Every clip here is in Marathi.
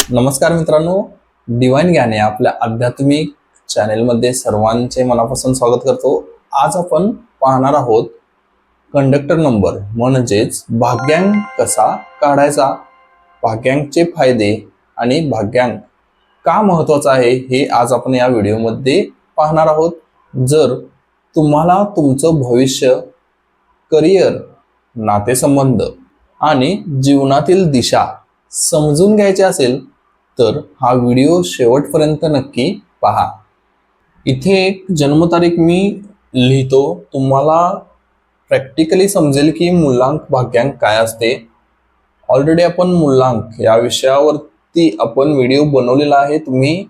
नमस्कार मित्रांनो, डिवाइन ज्ञान या आपल्या आध्यात्मिक चॅनेलमध्ये सर्वांचे मनापासून स्वागत करतो। आज आपण पाहणार आहोत कंडक्टर नंबर म्हणजेच भाग्यांक कसा काढायचा, भाग्यांकचे फायदे आणि भाग्यांक का महत्त्वाचा आहे हे आज आपण या व्हिडिओमध्ये पाहणार आहोत। जर तुम्हाला तुमचं भविष्य, करिअर, नातेसंबंध आणि जीवनातील दिशा समजून घ्यायचे असेल तर हा व्हिडिओ शेवटपर्यंत नक्की पहा। इथे एक जन्मतारीख मी लिहितो, तुम्हाला प्रॅक्टिकली समजेल की मूलांक भाग्यांक काय असते। ऑलरेडी आपण मूलांक या विषयावरती आपण व्हिडिओ बनवलेला आहे, तुम्ही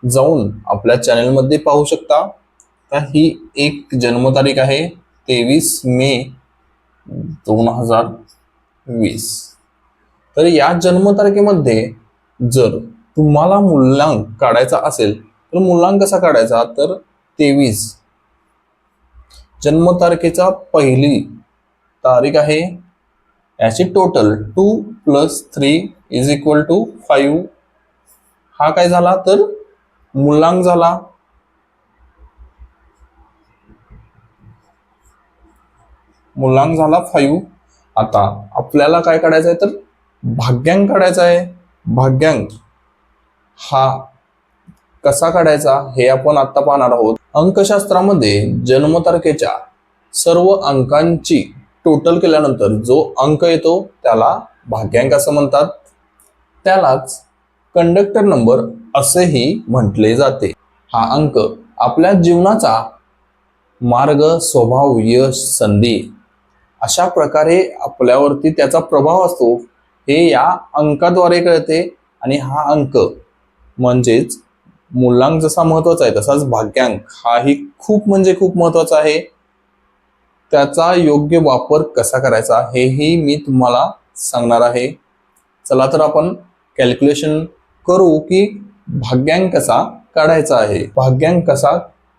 जाऊन आपल्या चॅनलमध्ये पाहू शकता। तर ही एक जन्मतारीख आहे 23 मे 2020। तर या जन्मतारखेमध्ये जर तुम्हाला मूलांक काढायचा असेल तर मूलांक कसा काढायचा, तर 23 जन्मतारखेचा पहिली तारीख आहे, याची टोटल 2 + 3 = 5 हा काय झाला तर मूलांक झाला। मूलांक झाला 5। आता आपल्याला काय काढायचं आहे तर भाग्यांक काढायचा आहे। भाग्यांक हा कसा काढायचा हे आपण आता पाहणार आहोत। अंकशास्त्रामध्ये जन्मतारखेच्या सर्व अंकांची टोटल केल्यानंतर जो अंक येतो त्याला भाग्यांक असं म्हणतात, त्यालाच कंडक्टर नंबर असेही म्हटले जाते। हा अंक आपल्या जीवनाचा मार्ग, स्वभाव, यश, संधी अशा प्रकारे आपल्यावरती त्याचा प्रभाव असतो हे या अंकाद्वारे कळते। आणि हा अंक म्हणजेच मूलांक जसा महत्वाचा आहे तसाच भाग्यांक हाही खूप महत्वाचा आहे। त्याचा योग्य वापर कसा करायचा हेही मी तुम्हाला सांगणार आहे। चला तर आपण कॅल्क्युलेशन करू की भाग्यांक कसा काढायचा आहे। भाग्यांक कसा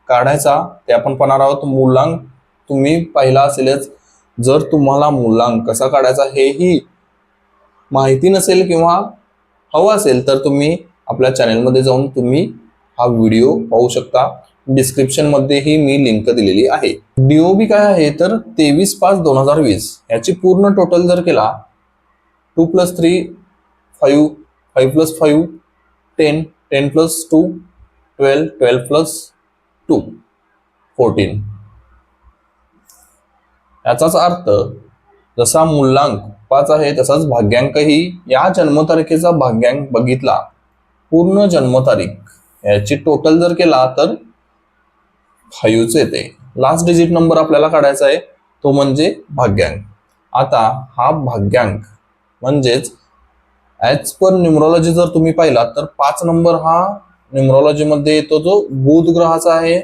काढायचा ते आपण पाहणार आहोत। मूलांक तुम्ही पाहिला असेलच, जर तुम्हाला मूलांक कसा काढायचा हेही माहिती नसेल किंवा हवा असेल तर तुम्ही आपल्या चॅनलमध्ये जाऊन तुम्ही हा व्हिडिओ पाहू शकता। डिस्क्रिप्शन मध्येही मी लिंक दिलेली आहे। डीओबी काय आहे तर 23/5/2020 याची पूर्ण टोटल जर केला 2 + 3 5, 5 + 5 10, 10 + 2 12, 12 + 2 14। याचाच अर्थ जसा मूलांक 5 आहे तसाच भाग्यांकही, या जन्मतारखेचा भाग्यांक बघितला पूर्ण जन्मतारीख याची टोटल जर केला तर 5 येते। लास्ट डिजिट नंबर आपल्याला काढायचा आहे तो म्हणजे भाग्यांक। आता हा भाग्यांक म्हणजेच ॲज पर न्यूमरोलॉजी जर तुम्ही पाहिला तर 5 नंबर हा न्यूमरोलॉजी मध्ये येतो, जो बुध ग्रहाचा आहे।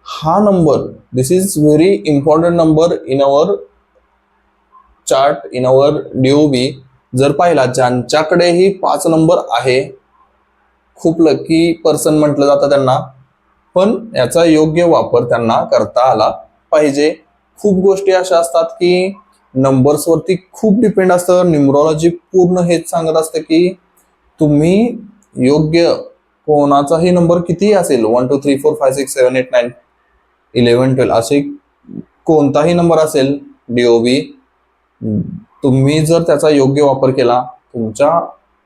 हा number this is very important number in our chart, in our DOB. जर पाहिला ज्यांच्याकडेही 5 नंबर आहे, खूप लकी पर्सन म्हटलं जातं त्यांना, पण याचा योग्य वापर त्यांना करता आला पाहिजे। खूप गोष्टी अशा असतात की नंबर्स वरती खूप डिपेंड असतं। न्यूमरोलॉजी पूर्ण हेच सांगत असतं की तुम्ही योग्य कोणाचाही नंबर कितीही असेल 1 2 3 4 5 6 7 8 9 11 12 असे कोणताही नंबर असेल डीओबी, तुम्ही जर त्याचा योग्य वापर केला तुमच्या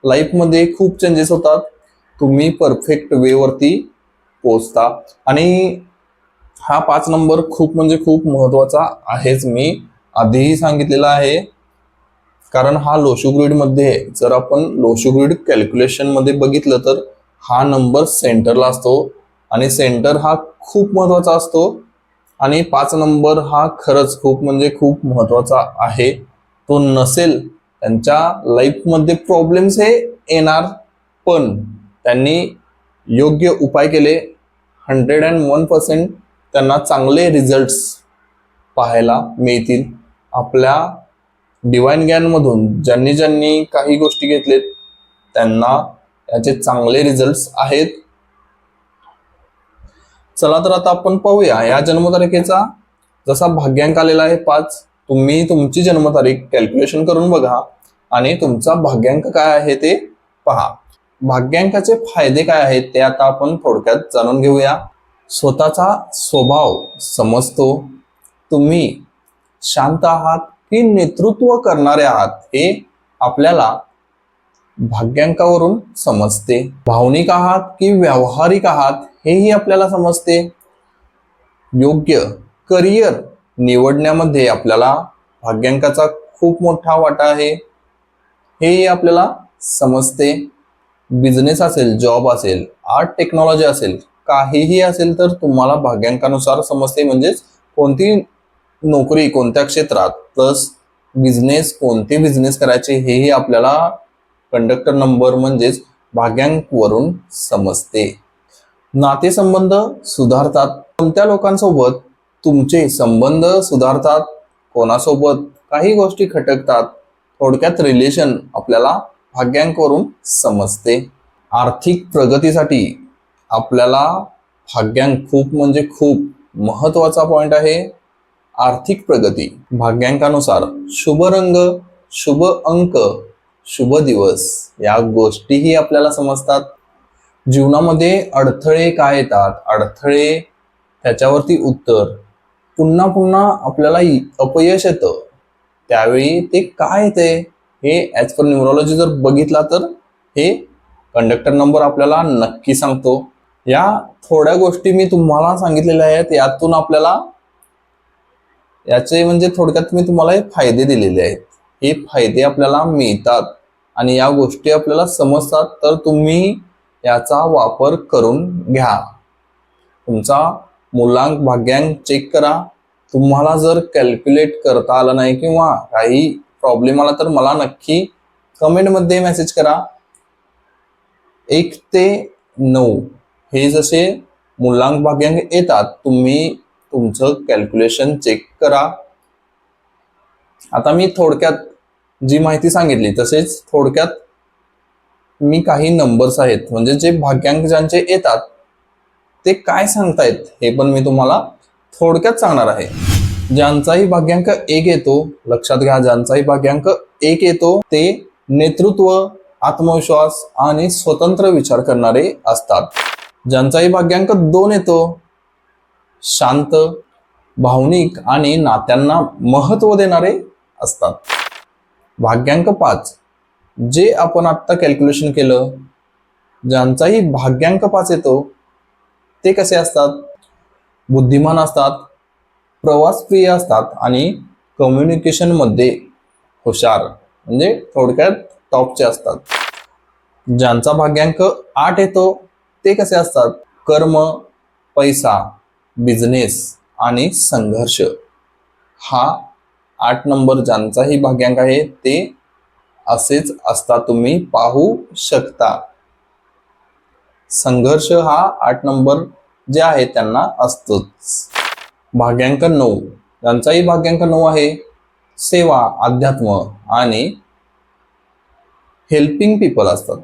लाईफमध्ये खूप चेंजेस होतात, तुम्ही परफेक्ट वे वरती पोहोचता। आणि हा 5 नंबर खूप महत्वाचा आहेच, मी आधीही सांगितलेला आहे। कारण हा लोशोग्रिड मध्ये, जर आपण लोशोग्रिड कॅल्क्युलेशन मध्ये बघितलं तर हा नंबर सेंटरला असतो आणि सेंटर हा खूप महत्वाचा असतो। आणि 5 नंबर हा खरंच खूप महत्वाचा आहे। तो नसेल त्यांच्या लाईफमध्ये प्रॉब्लेम्स हे येणार, पण त्यांनी योग्य उपाय केले 101% त्यांना चांगले रिझल्ट्स पाहायला मिळतील। आपल्या डिवाइन ज्ञान मधून ज्यांनी काही गोष्टी घेतलेत त्यांना याचे चांगले रिझल्ट्स आहेत। चला तर आता आपण पाहूया या जन्मतारखेचा जसा भाग्यांक आलेला आहे 5, तुम्ही तुमची जन्मतारीख कॅल्क्युलेशन करून बघा आणि तुमचा भाग्यांक काय आहे ते पहा। भाग्यांकाचे फायदे काय आहेत ते आता आपण थोडक्यात जाणून घेऊया. स्वतःचा स्वभाव समजतो. तुम्ही शांत आहात की नेतृत्व करणारे आहात हे आपल्याला भाग्यांकावरून समजते. भावनिक आहात की व्यावहारिक आहात हेही आपल्याला समजते. योग्य करिअर निवडण्यामध्ये आपल्याला भाग्यांकाचा खूप मोठा वाटा आहे हेही आपल्याला समजते. बिझनेस असेल, जॉब असेल, आर्ट टेक्नॉलॉजी असेल, काहीही असेल तर तुम्हाला भाग्यांकानुसार समजते. म्हणजेच कोणती नोकरी कोणत्या क्षेत्रात प्लस बिझनेस कोणते बिझनेस करायचे हेही आपल्याला कंडक्टर नंबर म्हणजेच भाग्यांक वरून समजते. नातेसंबंध सुधारतात. कोणत्या लोकांसोबत तुमचे संबंध सुधारतात, कोणासोबत काही गोष्टी खटकतात, थोडक्यात रिलेशन आपल्याला भाग्यांक वरून समजते. आर्थिक प्रगतीसाठी आपल्याला भाग्यांक खूप म्हणजे खूप महत्वाचा पॉइंट आहे. आर्थिक प्रगती भाग्यांकानुसार शुभ रंग, शुभ अंक, शुभ दिवस या गोष्टीही आपल्याला समजतात. जीवनामध्ये अडथळे काय येतात, अडथळे त्याच्यावरती उत्तर, पुन्हा पुन्हा आपल्याला अपयश येतं त्यावेळी ते काय येते हे ॲज पर न्यूमरोलॉजी जर बघितला तर हे कंडक्टर नंबर आपल्याला नक्की सांगतो. या थोड्या गोष्टी मी तुम्हाला सांगितलेल्या आहेत. यातून आपल्याला याचे म्हणजे थोडक्यात मी तुम्हाला हे फायदे दिलेले आहेत. हे फायदे आपल्याला मिळतात आणि या गोष्टी आपल्याला समजतात तर तुम्ही याचा वापर करून घ्या. तुमचा मूलांक भाग्यांक चेक करा. तुम्हाला जर कॅल्क्युलेट करता आलं नाही किंवा काही प्रॉब्लेम आला तर मला नक्की कमेंटमध्ये मेसेज करा. 1 ते 9 हे जसे मूलांक भाग्यांक येतात तुम्ही तुमचं कॅल्क्युलेशन चेक करा. आता मी थोडक्यात जी माहिती सांगितली तसेच थोडक्यात मी काही नंबर्स आहेत म्हणजे जे भाग्यांक ज्यांचे येतात ते काय सांगतायत हे पण मी तुम्हाला थोडक्यात सांगणार आहे. ज्यांचाही भाग्यांक 1 येतो, लक्षात घ्या, ज्यांचाही भाग्यांक 1 येतो ते नेतृत्व, आत्मविश्वास आणि स्वतंत्र विचार करणारे असतात. ज्यांचाही भाग्यांक 2 येतो, शांत, भावनिक आणि नात्यांना महत्व देणारे असतात. भाग्यांक 5 जे आपण आत्ता कॅल्क्युलेशन केलं, ज्यांचाही भाग्यांक 5 येतो ते कसे असतात, बुद्धिमान असतात, प्रवासप्रिय असतात आणि कम्युनिकेशन मध्ये हुशार म्हणजे थोडक्यात टॉपचे असतात. ज्यांचा भाग्यांक 8 येतो ते कसे असतात, कर्म, पैसा, बिझनेस आणि संघर्ष. हा 8 नंबर ज्यांचाही भाग्यांक आहे ते असेच असतात, तुम्ही पाहू शकता. संघर्ष हा 8 नंबर जे आहे त्यांना असतोच. भाग्यांक 9 ज्यांचाही भाग्यांक 9 आहे, सेवा, अध्यात्म आणि हेल्पिंग पीपल असतात.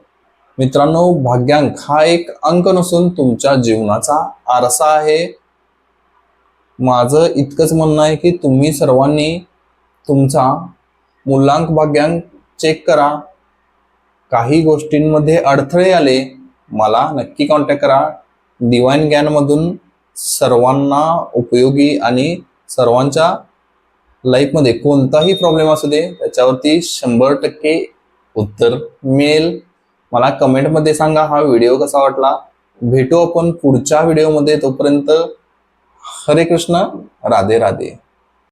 मित्रांनो, भाग्यांक हा एक अंक नसून तुमच्या जीवनाचा आरसा आहे. माझं इतकंच म्हणणं आहे की तुम्ही सर्वांनी तुमचा मूलांक भाग्यांक चेक करा. काही गोष्टींमध्ये अडथळे आले मला नक्की कॉन्टॅक्ट करा. डिवाइन ज्ञानमधून सर्वांना उपयोगी आणि सर्वांच्या लाईफमध्ये कोणताही प्रॉब्लेम असू दे त्याच्यावरती 100% उत्तर मिळेल. मला कमेंटमध्ये सांगा हा व्हिडिओ कसा वाटला. भेटू आपण पुढच्या व्हिडिओमध्ये. तोपर्यंत हरे कृष्ण, राधे राधे.